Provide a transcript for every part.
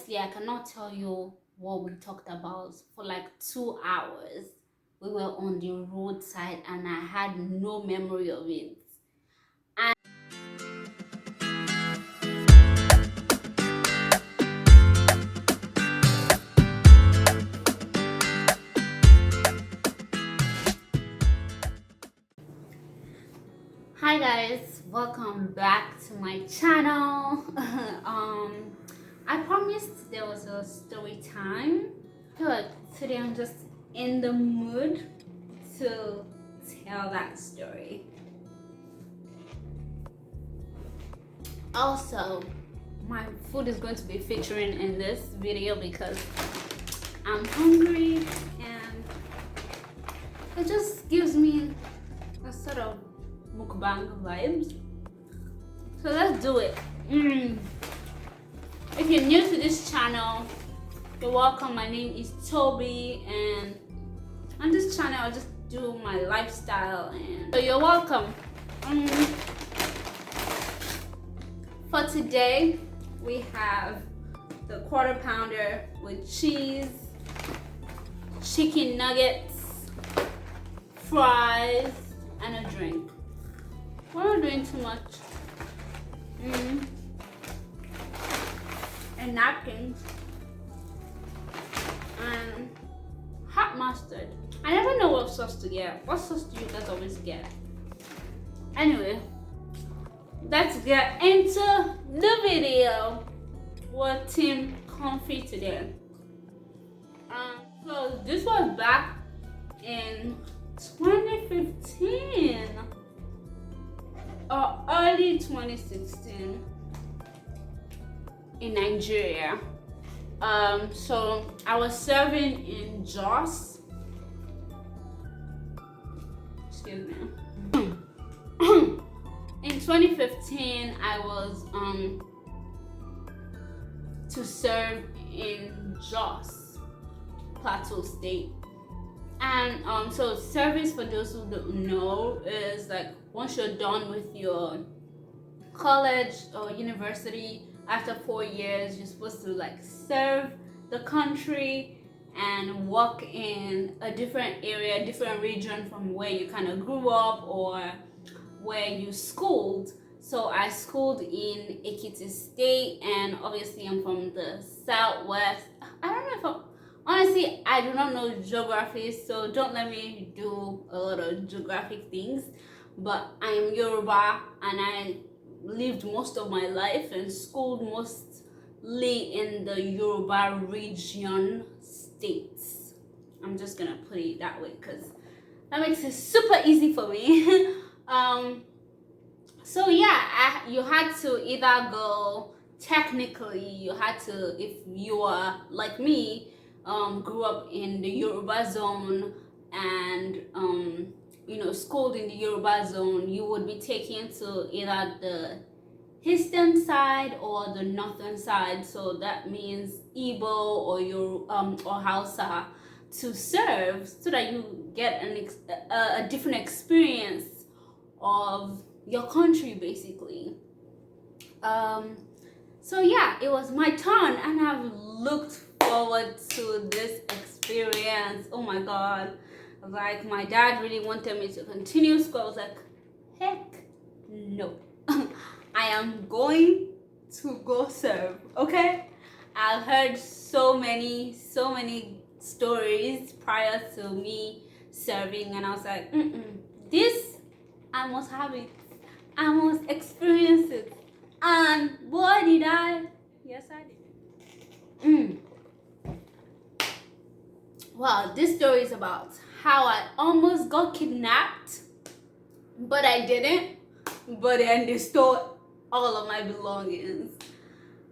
honestly, I cannot tell you what we talked about for like 2 hours. We were on the roadside and I had no memory of it. And hi guys, welcome back to my channel. I promised there was a story time. I feel like today I'm just in the mood to tell that story. Also, my food is going to be featuring in this video because I'm hungry and it just gives me a sort of mukbang vibes. So let's do it. If you're new to this channel, you're welcome. My name is Toby, and on this channel I'll just do my lifestyle, and so you're welcome. For today we have the quarter pounder with cheese, chicken nuggets, fries, and a drink. We're not doing too much. And napkins and hot mustard. I never know what sauce to get. What sauce do you guys always get? Anyway, let's get into the video. We're team comfy today. So this was back in 2015 or early 2016 in Nigeria. So I was serving in Jos. Excuse me. In 2015, I was to serve in Jos, Plateau State. And so service, for those who don't know, is like once you're done with your college or university, after 4 years, you're supposed to like serve the country and work in a different area, different region from where you kind of grew up or where you schooled. So I schooled in Ekiti State, and obviously I'm from the southwest. I don't know if honestly, I do not know geography, so don't let me do a lot of geographic things. But I am Yoruba, and I lived most of my life and schooled mostly in the Yoruba region states. I'm just gonna put it that way because that makes it super easy for me. So yeah, you had to either go, technically you had to, if you were like me, grew up in the Yoruba zone and schooled in the Yoruba zone, you would be taken to either the eastern side or the northern side. So that means Igbo or or Hausa, to serve, so that you get a different experience of your country, basically. So yeah, it was my turn, and I've looked forward to this experience. Oh my god. Like, my dad really wanted me to continue school. I was like, heck no. I am going to go serve, okay? I've heard so many stories prior to me serving, and I was like, this, I must have it. I must experience it. And boy, did I. Yes, I did. Well, this story is about how I almost got kidnapped, but I didn't. But then they stole all of my belongings.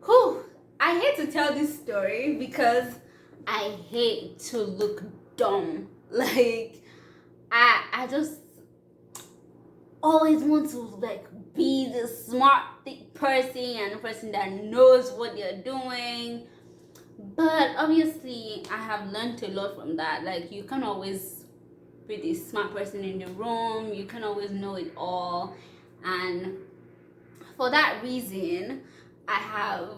Whew. I hate to tell this story because I hate to look dumb. Like, I just always want to like be the smart person and the person that knows what they're doing. But obviously I have learned a lot from that. Like, you can't always be the smart person in the room, you can't always know it all. And for that reason, I have,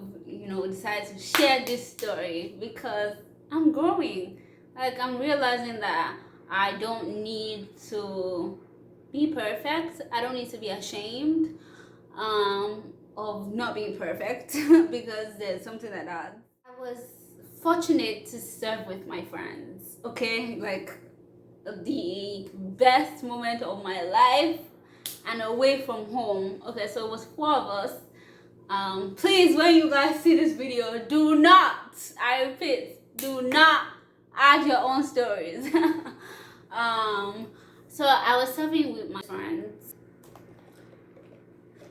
decided to share this story because I'm growing. Like, I'm realizing that I don't need to be perfect. I don't need to be ashamed of not being perfect because there's something like that. I was fortunate to serve with my friends, okay? Like, the best moment of my life and away from home. Okay, so it was 4 of us. Please, when you guys see this video, do not, I repeat, do not add your own stories. So I was serving with my friends,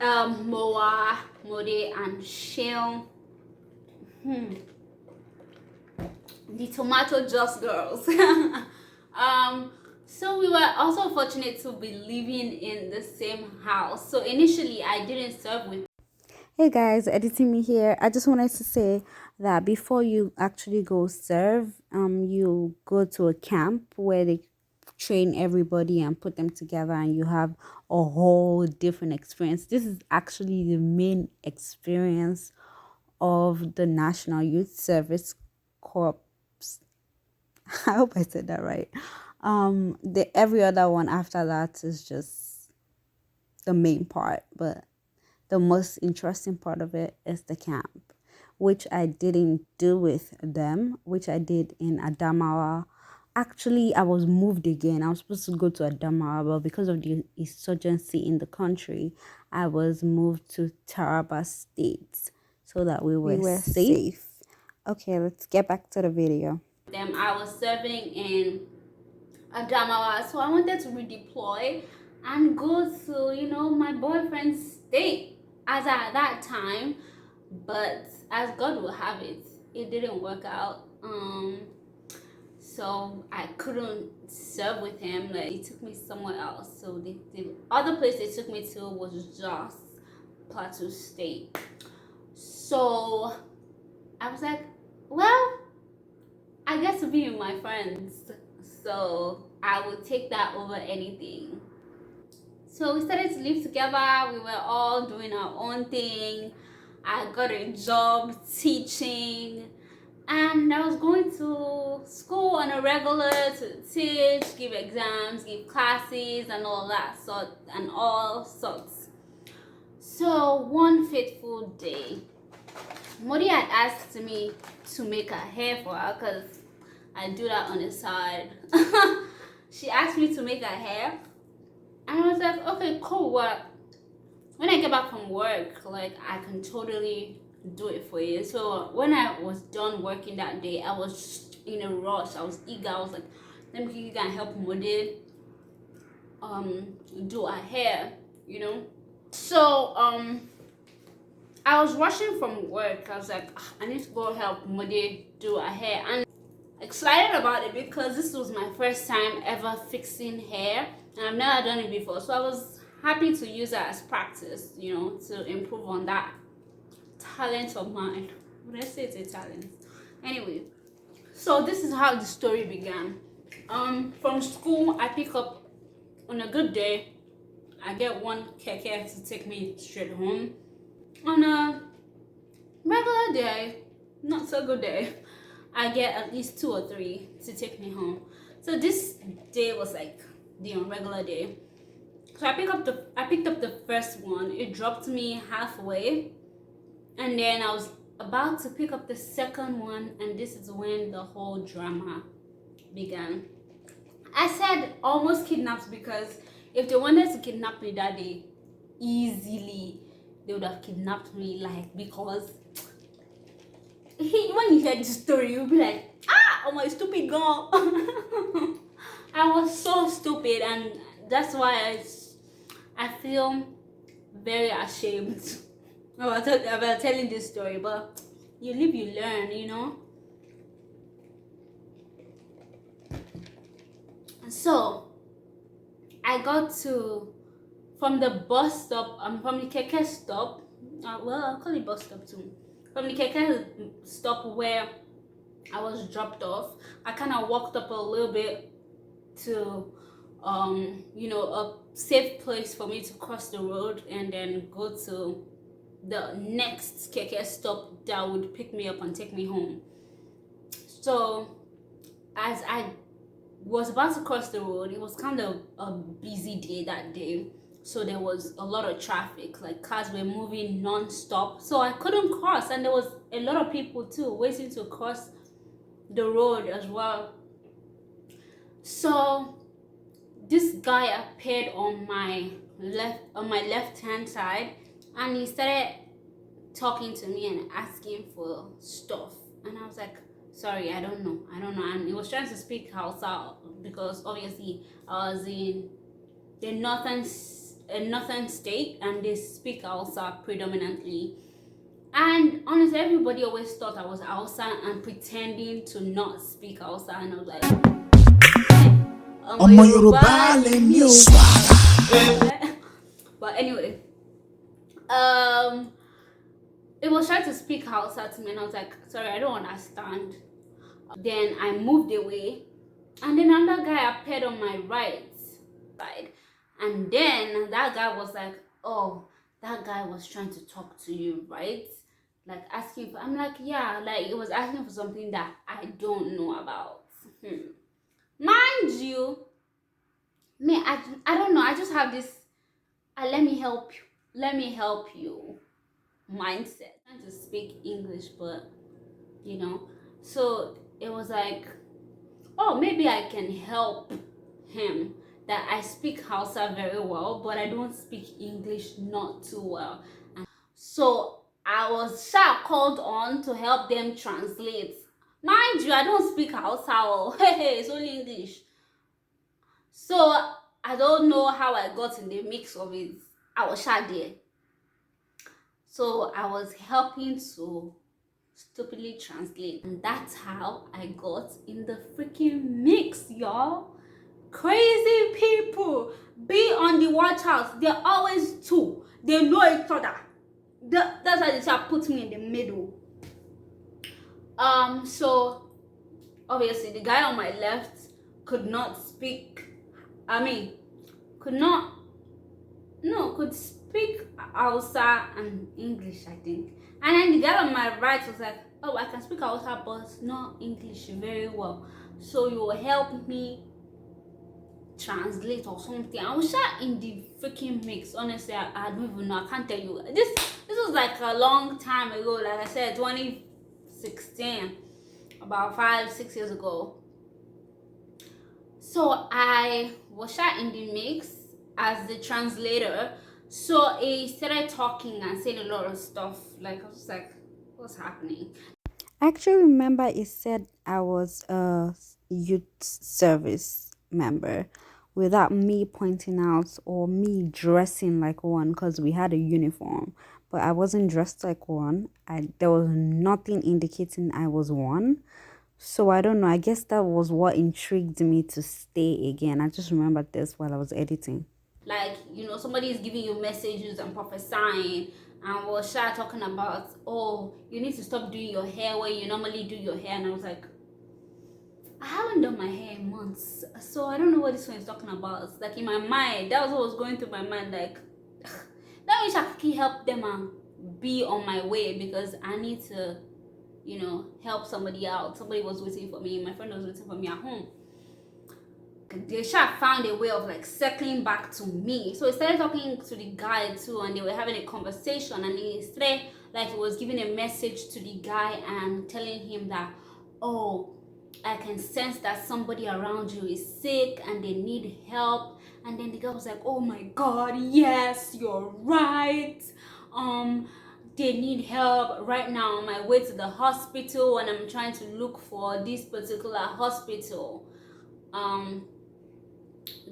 Moa, Mode, and Shale. The tomato juice girls. So we were also fortunate to be living in the same house. So initially I didn't serve with. Hey guys, editing me here. I just wanted to say that before you actually go serve, you go to a camp where they train everybody and put them together, and you have a whole different experience. This is actually the main experience of the National Youth Service Corps. I hope I said that right. The every other one after that is just the main part, but the most interesting part of it is the camp, which I didn't do with them, which I did in Adamawa. Actually, I was moved again. I was supposed to go to Adamawa, but because of the insurgency in the country, I was moved to Taraba State so that we were safe. Okay, let's get back to the video. Them, I was serving in Adamawa, so I wanted to redeploy and go to my boyfriend's state as at that time, but as God will have it, it didn't work out. So I couldn't serve with him. Like, he took me somewhere else. So the other place they took me to was Jos, Plateau State. So I was like, well, I get to be with my friends, so I would take that over anything. So we started to live together. We were all doing our own thing. I got a job teaching, and I was going to school on a regular to teach, give exams, give classes, and all that sort and all sorts. So one fateful day, Modi had asked me to make her hair for her because I do that on the side. She asked me to make her hair, and I was like, okay, cool. What? When I get back from work, like, I can totally do it for you. So when I was done working that day, I was in a rush. I was eager. I was like, let me you can help Modi do her hair. So I was rushing from work. I was like, I need to go help Modi do her hair, and excited about it because this was my first time ever fixing hair, and I've never done it before. So I was happy to use that as practice, to improve on that talent of mine. Would I say it's a talent? Anyway, so this is how the story began. From school, I pick up on a good day. I get one keke to take me straight home. On a regular day, not so good day, I get at least 2 or 3 to take me home. So this day was like the regular day. So I picked up the first one. It dropped me halfway, and then I was about to pick up the second one, and this is when the whole drama began. I said almost kidnapped because if they wanted to kidnap me that day, easily they would have kidnapped me, like, because when you hear the story, you'll be like, oh my stupid girl. I was so stupid, and that's why I feel very ashamed about telling this story. But you live, you learn. So I got from the bus stop, from the keke stop. Well, I'll call it bus stop too. From the keke stop where I was dropped off, I kind of walked up a little bit to a safe place for me to cross the road and then go to the next keke stop that would pick me up and take me home. So as I was about to cross the road, it was kind of a busy day that day. So there was a lot of traffic, like cars were moving non-stop. So I couldn't cross, and there was a lot of people too waiting to cross the road as well. So this guy appeared on my left hand side, and he started talking to me and asking for stuff, and I was like, sorry, I don't know. And he was trying to speak Hausa because obviously I was in the northern state, and they speak Hausa predominantly. And honestly, everybody always thought I was Hausa and pretending to not speak Hausa, and I was like, ọmọ Yorùbá lèmi o. But anyway, it was trying to speak Hausa to me, and I was like, sorry, I don't understand. Then I moved away, and then another guy appeared on my right side, and then that guy was like, oh, that guy was trying to talk to you, right? Like asking for, I'm like, yeah, like it was asking for something that I don't know about. Mind you, me, I don't know, I just have this let me help you mindset. I'm trying to speak English, but you know, so it was like, oh, maybe I can help him, that I speak Hausa very well, but I don't speak English not too well. And so I was called on to help them translate. Mind you, I don't speak Hausa, oh, hey, it's only English. So I don't know how I got in the mix of it. I was there. So I was helping to stupidly translate, and that's how I got in the freaking mix, y'all. Crazy people, be on the watch out. They're always two, they know each other. That's why they try to put me in the middle. So obviously the guy on my left could not speak, could speak Hausa and English, I think. And then the guy on my right was like, oh, I can speak Hausa but not English very well, so you will help me translate or something. I was in the freaking mix. Honestly, I don't even know. I can't tell you. This was like a long time ago. Like I said, 2016, about 5-6 years ago. So I was in the mix as the translator. So he started talking and saying a lot of stuff. Like I was like, what's happening? I actually remember it said I was a youth service member without me pointing out or me dressing like one, because we had a uniform, but I wasn't dressed like one. There was nothing indicating I was one. So I don't know. I guess that was what intrigued me to stay again. I just remembered this while I was editing. Like, somebody is giving you messages and prophesying, and was talking about, oh, you need to stop doing your hair where you normally do your hair. And I was like, I haven't done my hair in months, so I don't know what this one is talking about. Like in my mind, that was what was going through my mind. Like, that means I can help them and be on my way, because I need to, help somebody out. Somebody was waiting for me. My friend was waiting for me at home. They found a way of like circling back to me. So he started talking to the guy too, and they were having a conversation, and he started like he was giving a message to the guy and telling him that, oh, I can sense that somebody around you is sick and they need help. And then the guy was like, oh my god, yes, you're right. They need help right now. On my way to the hospital, and I'm trying to look for this particular hospital.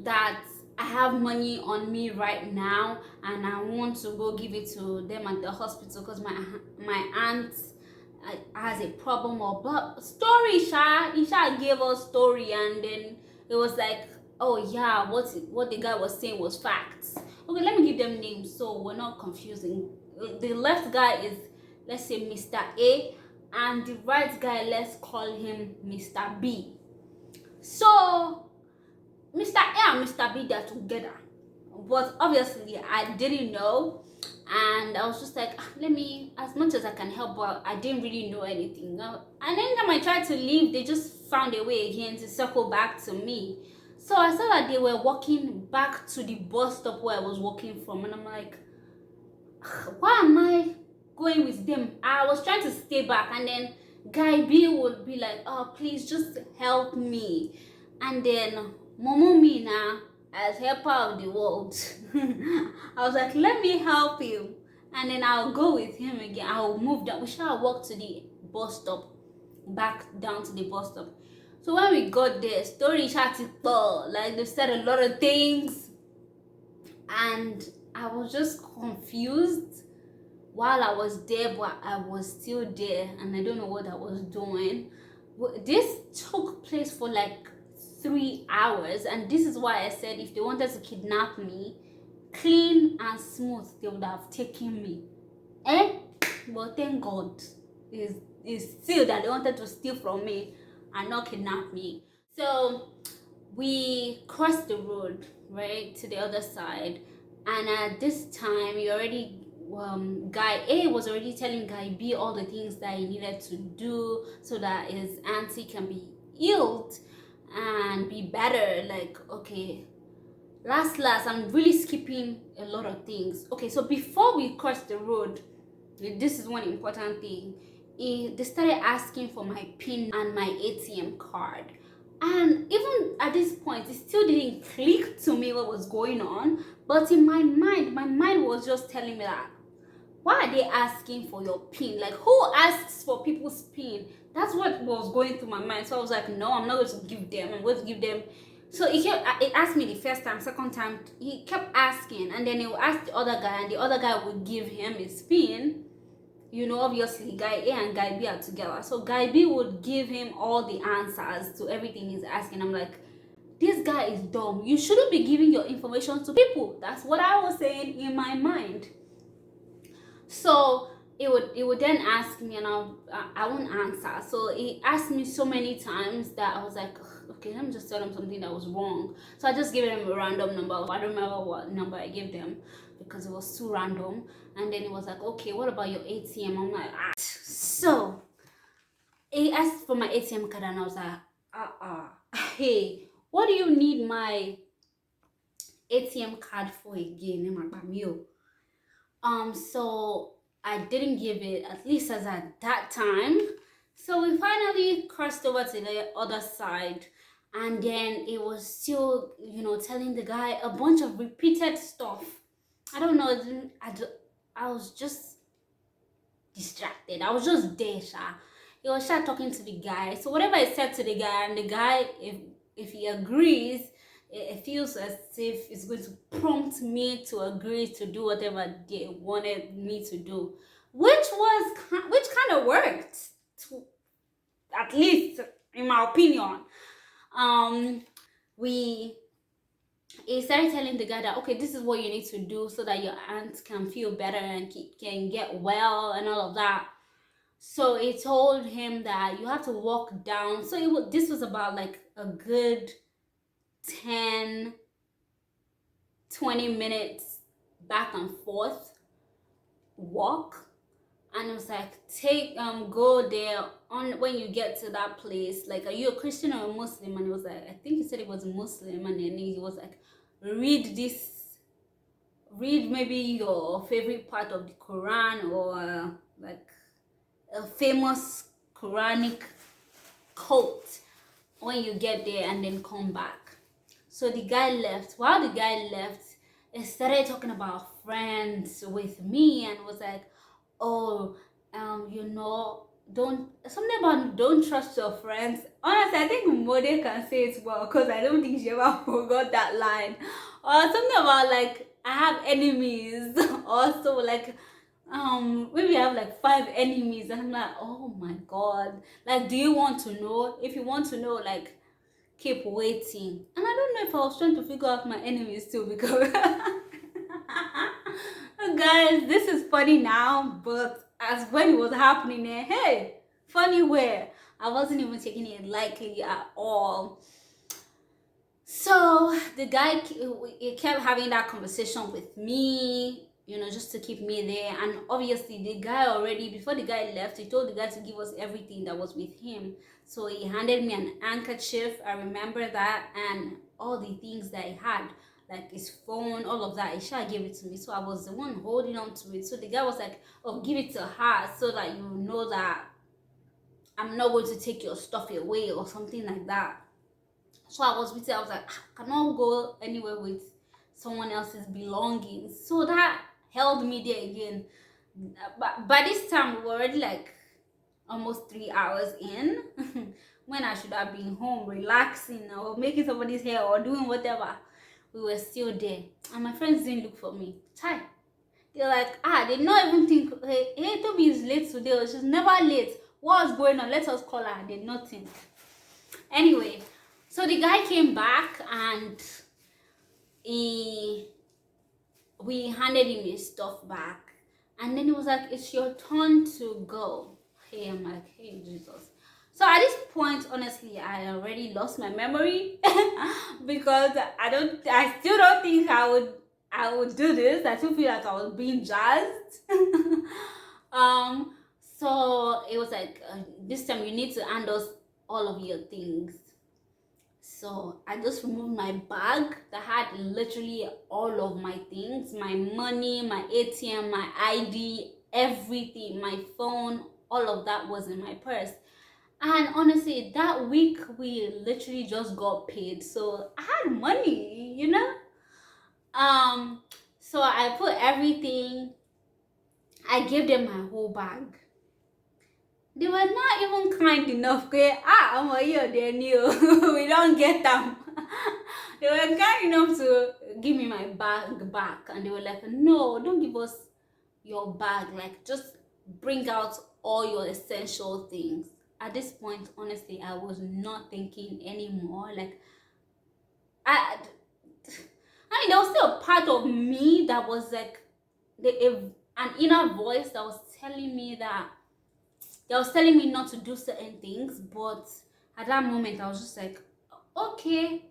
That I have money on me right now, and I want to go give it to them at the hospital because my aunt has a problem or but story. Isha gave us story, and then it was like, oh yeah, what the guy was saying was facts. Okay, let me give them names so we're not confusing. The left guy is, let's say, Mr. A, and the right guy, let's call him Mr. B. So Mr. A and Mr. B, they're together. but obviously I didn't know, and I was just like, "Ah, let me, as much as I can help," but I didn't really know anything. And anytime I tried to leave, they just found a way again to circle back to me. So I saw that they were walking back to the bus stop where I was walking from, and I'm like, why am I going with them? I was trying to stay back, and then Guy B would be like, oh, please just help me. And then Momo Mina, as helper of the world, I was like, let me help you. And then I'll go with him again. I'll move down. We shall walk to the bus stop, back down to the bus stop. So when we got there, story started, like they said a lot of things, and I was just confused while I was there, but I was still there, and I don't know what I was doing. This took place for like 3 hours, and this is why I said if they wanted to kidnap me, clean and smooth, they would have taken me. But thank God, is still that they wanted to steal from me and not kidnap me. So we crossed the road right to the other side, and at this time you already Guy A was already telling Guy B all the things that he needed to do so that his auntie can be healed and be better. Like, okay, last I'm really skipping a lot of things. Okay, so before we crossed the road, this is one important thing. They started asking for my PIN and my ATM card, and even at this point it still didn't click to me what was going on. But in my mind was just telling me that, why are they asking for your PIN? Like, who asks for people's PIN? That's what was going through my mind. So I was like, no, I'm not going to give them. I'm going to give them. So it asked me the first time, second time, he kept asking, and then he would ask the other guy, and the other guy would give him his PIN. You know, obviously Guy A and Guy B are together, so Guy B would give him all the answers to everything he's asking. I'm like, this guy is dumb. You shouldn't be giving your information to people. That's what I was saying in my mind. So it would then ask me, and I won't answer. So he asked me so many times that I was like, okay, let me just tell him something that was wrong. So I just gave him a random number. I don't remember what number I gave them because it was too random. And then he was like, okay, what about your ATM? I'm like, ah. So he asked for my ATM card, and I was like, hey, what do you need my ATM card for again? So I didn't give it, at least as at that time. So we finally crossed over to the other side, and then it was still, telling the guy a bunch of repeated stuff. I don't know. I was just distracted. I was just there, Sha. He was talking to the guy. So whatever I said to the guy, and the guy, if he agrees, it feels as if it's going to prompt me to agree to do whatever they wanted me to do, which kind of worked, at least in my opinion. He started telling the guy that, okay, this is what you need to do so that your aunt can feel better and can get well and all of that. So he told him that you have to walk down. So this was about like a good 10-20 minutes back and forth walk, and it was like, go there on when you get to that place, like, are you a Christian or a Muslim? And it was like, I think he said it was a Muslim, and then he was like, read maybe your favorite part of the Quran, or like a famous Quranic quote when you get there, and then come back. So the guy left. While the guy left, he started talking about friends with me, and was like, oh, don't trust your friends. Honestly, I think Mode can say it well, because I don't think she ever forgot that line. Or something about like, I have enemies. Also, like, maybe I have like 5 enemies, and I'm like, oh my God, like, do you want to know? If you want to know, like, keep waiting. And I don't know if I was trying to figure out my enemies too, because guys, this is funny now, but as when it was happening, hey, funny where I wasn't even taking it lightly at all. So the guy, he kept having that conversation with me, just to keep me there. And obviously, the guy already, before the guy left, he told the guy to give us everything that was with him. So he handed me an handkerchief, I remember that, and all the things that he had, like his phone, all of that. He shall give it to me. So I was the one holding on to it. So the guy was like, "Oh, give it to her so that you know that I'm not going to take your stuff away," or something like that. So I was with it. I was like, I cannot go anywhere with someone else's belongings. So that held me there again. But by this time, we were already like almost 3 hours in, when I should have been home relaxing or making somebody's hair or doing whatever. We were still there. And my friends didn't look for me. Chai. They're like, they not even think, hey, Toby is late today, or she's never late. What's going on? Let us call her. They did not think. Anyway, so the guy came back and we handed him his stuff back. And then he was like, "It's your turn to go." Hey, I'm like, "Hey, Jesus." So at this point, honestly, I already lost my memory because I still don't think I would do this. I still feel like I was being jazzed. So it was like, this time you need to hand us all of your things. So I just removed my bag that had literally all of my things, my money, my ATM, my ID, everything, my phone, all of that was in my purse. And honestly, that week we literally just got paid. So I had money. So I put everything, I gave them my whole bag. They were not even kind enough. I'm a year, they knew. We don't get them. They were kind enough to give me my bag back, and they were like, "No, don't give us your bag. Like, just bring out all your essential things." At this point, honestly, I was not thinking anymore. Like, I, I mean, there was still a part of me that was like, an inner voice that was telling me not to do certain things. But at that moment, I was just like, okay,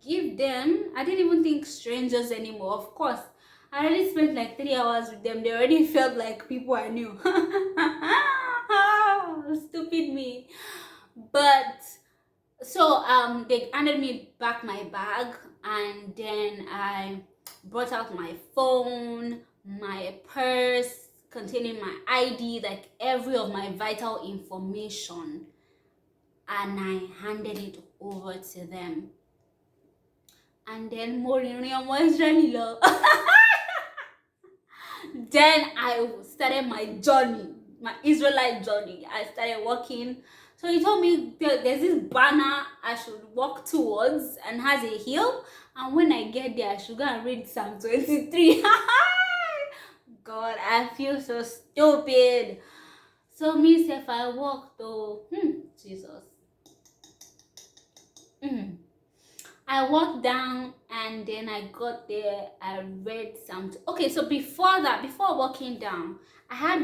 give them. I didn't even think strangers anymore. Of course, I already spent like 3 hours with them. They already felt like people I knew. Stupid me. But so they handed me back my bag, and then I brought out my phone, my purse containing my ID, like every of my vital information, and I handed it over to them. And then then I started my journey, my Israelite journey. I started walking. So he told me there's this banner I should walk towards and has a hill. And when I get there, I should go and read Psalm 23. God, I feel so stupid. So me, if I walk though, Jesus. I walked down, and then I got there. I read something. Okay, so before walking down, I had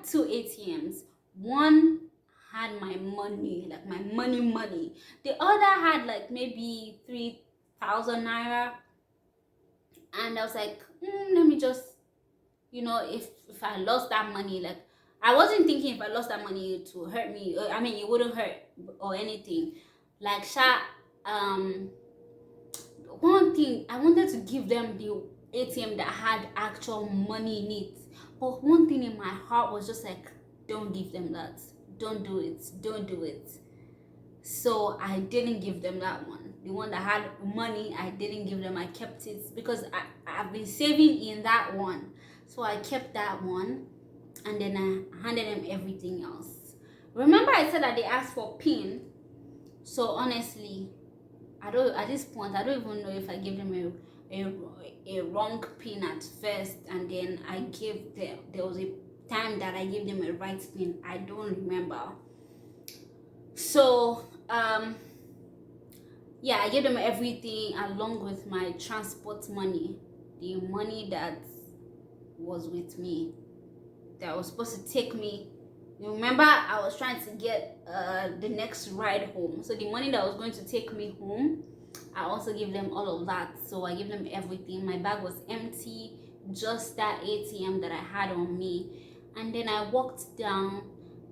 two ATMs. One had my money, like my money. The other had like maybe 3,000 naira. And I was like, let me just, if I lost that money, like, I wasn't thinking if I lost that money to hurt me. I mean, it wouldn't hurt or anything. Like, one thing, I wanted to give them the ATM that had actual money in it. But one thing in my heart was just like, don't give them that. Don't do it. Don't do it. So I didn't give them that one. The one that had money, I didn't give them. I kept it because I've been saving in that one. So I kept that one, and then I handed them everything else. Remember I said that they asked for PIN. So honestly, at this point, I don't even know if I gave them a wrong PIN at first, and then there was a time that I gave them a right PIN. I don't remember. So yeah, I gave them everything along with my transport money, the money that was with me, that was supposed to take me. You remember, I was trying to get the next ride home. So the money that was going to take me home, I also give them all of that. So I give them everything. My bag was empty, just that ATM that I had on me. And then I walked down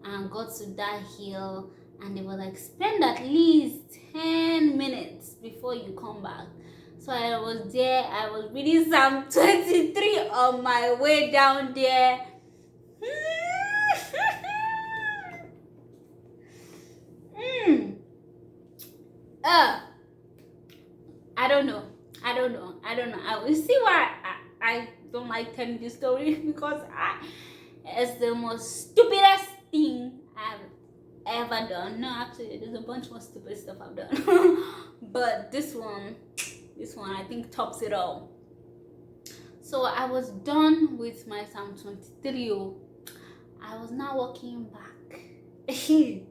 and got to that hill, and they were like, spend at least 10 minutes before you come back. So I was there, I was reading Psalm 23 on my way down there. I don't know. I will see why I don't like telling this story because it's the most stupidest thing I've ever done. No, actually, there's a bunch more stupid stuff I've done, but this one I think tops it all. So I was done with my Psalm 23. I was now walking back. It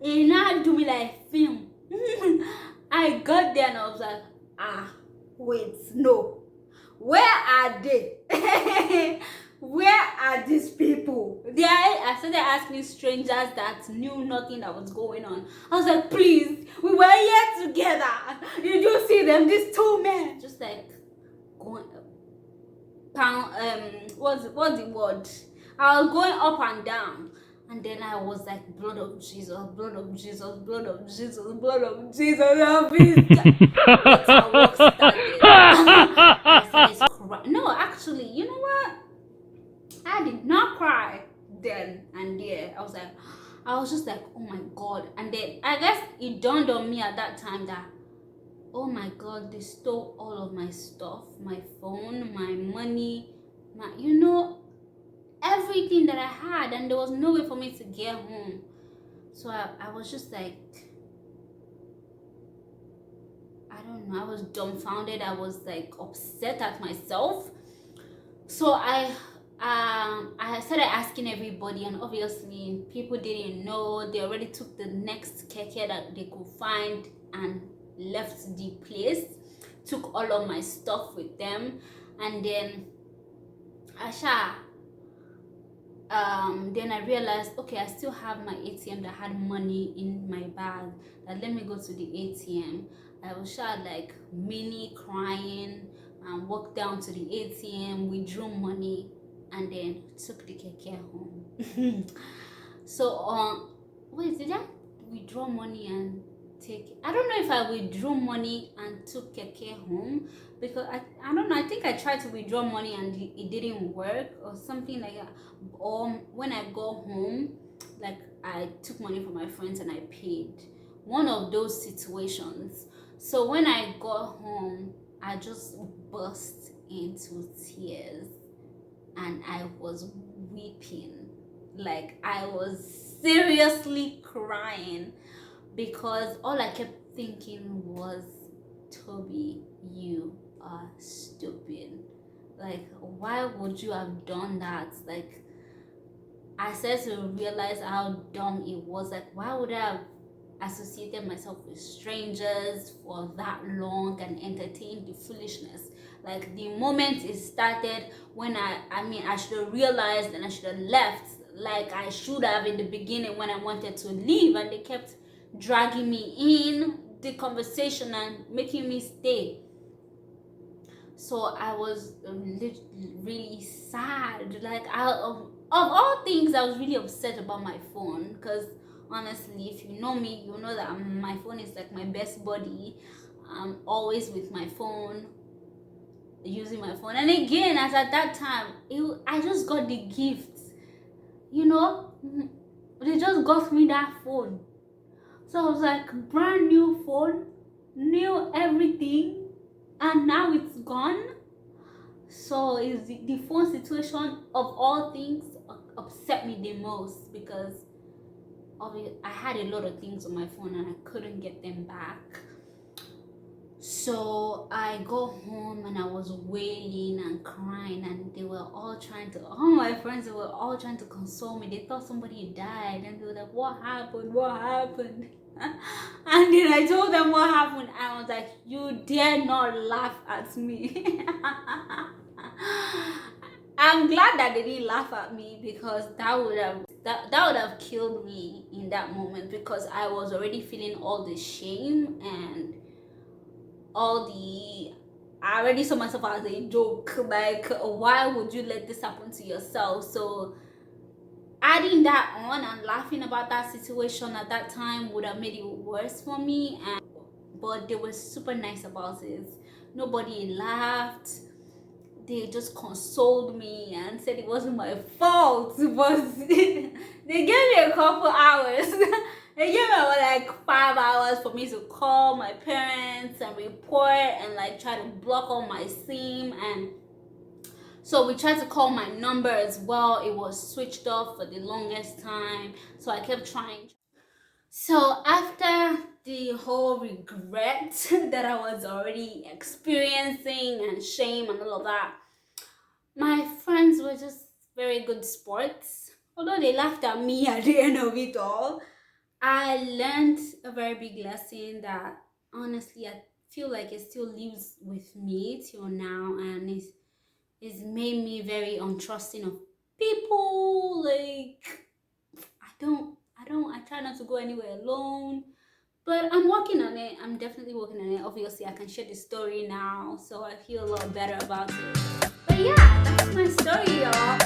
now do me like film. I got there and I was like, wait, no. Where are they? Where are these people? I started asking strangers that knew nothing that was going on. I was like, please, we were here together. Did you see them? These two men. Just like going what's the word? I was going up and down. And then I was like, blood of Jesus, blood of Jesus, blood of Jesus, blood of Jesus. Once I walk started, I started crying. No, actually, you know what? I did not cry then and there. I was just like, oh my God. And then I guess it dawned on me at that time that, oh my God, they stole all of my stuff, my phone, my money, everything that I had, and there was no way for me to get home. So I was just like, I don't know, I was dumbfounded. I was like upset at myself. So I started asking everybody, and obviously people didn't know. They already took the next keke that they could find and left the place, took all of my stuff with them. And then then I realized, okay, I still have my ATM that had money in my bag. That let me go to the ATM. I was like mini crying and walked down to the ATM, withdrew money, and then took the keke home. So wait, did I withdraw money and take? I don't know if I withdrew money and took keke home, because I don't know. I think I tried to withdraw money and it didn't work or something like that. Or when I go home, like I took money from my friends and I paid. One of those situations. So when I got home, I just burst into tears and I was weeping. Like I was seriously crying because all I kept thinking was, Toby, you are stupid. Like, why would you have done that? Like, I started to realize how dumb it was. Like, why would I have associated myself with strangers for that long and entertained the foolishness? Like, the moment it started, when I should have realized and I should have left, like I should have in the beginning when I wanted to leave, and they kept dragging me in the conversation and making me stay. So I was really sad. Like, of all things, I was really upset about my phone, because honestly, if you know me, you know that my phone is like my best buddy. I'm always with my phone, using my phone. And again, as at that time, I just got the gift. They just got me that phone. So I was like, brand new phone, new everything, and now it's gone. So is the phone situation of all things upset me the most, because obviously I had a lot of things on my phone and I couldn't get them back. So I go home and I was wailing and crying, and all my friends, they were all trying to console me. They thought somebody died, and they were like, what happened? And then I told them what happened, and I was like, you dare not laugh at me. I'm glad that they didn't laugh at me, because that would have killed me in that moment, because I was already feeling all the shame and all the, I already saw myself as a joke. Like, why would you let this happen to yourself? So adding that on and laughing about that situation at that time would have made it worse for me. And but they were super nice about it. Nobody laughed. They just consoled me and said it wasn't my fault. But they gave me a couple hours. They gave me about like 5 hours for me to call my parents and report and like try to block all my SIM. And so we tried to call my number as well. It was switched off for the longest time. So I kept trying. So after the whole regret that I was already experiencing and shame and all of that, my friends were just very good sports. Although they laughed at me at the end of it all, I learned a very big lesson that honestly I feel like it still lives with me till now, and it's made me very untrusting of people. Like I try not to go anywhere alone. But I'm working on it. I'm definitely working on it. Obviously, I can share the story now, so I feel a lot better about it. But yeah, that's my story, y'all.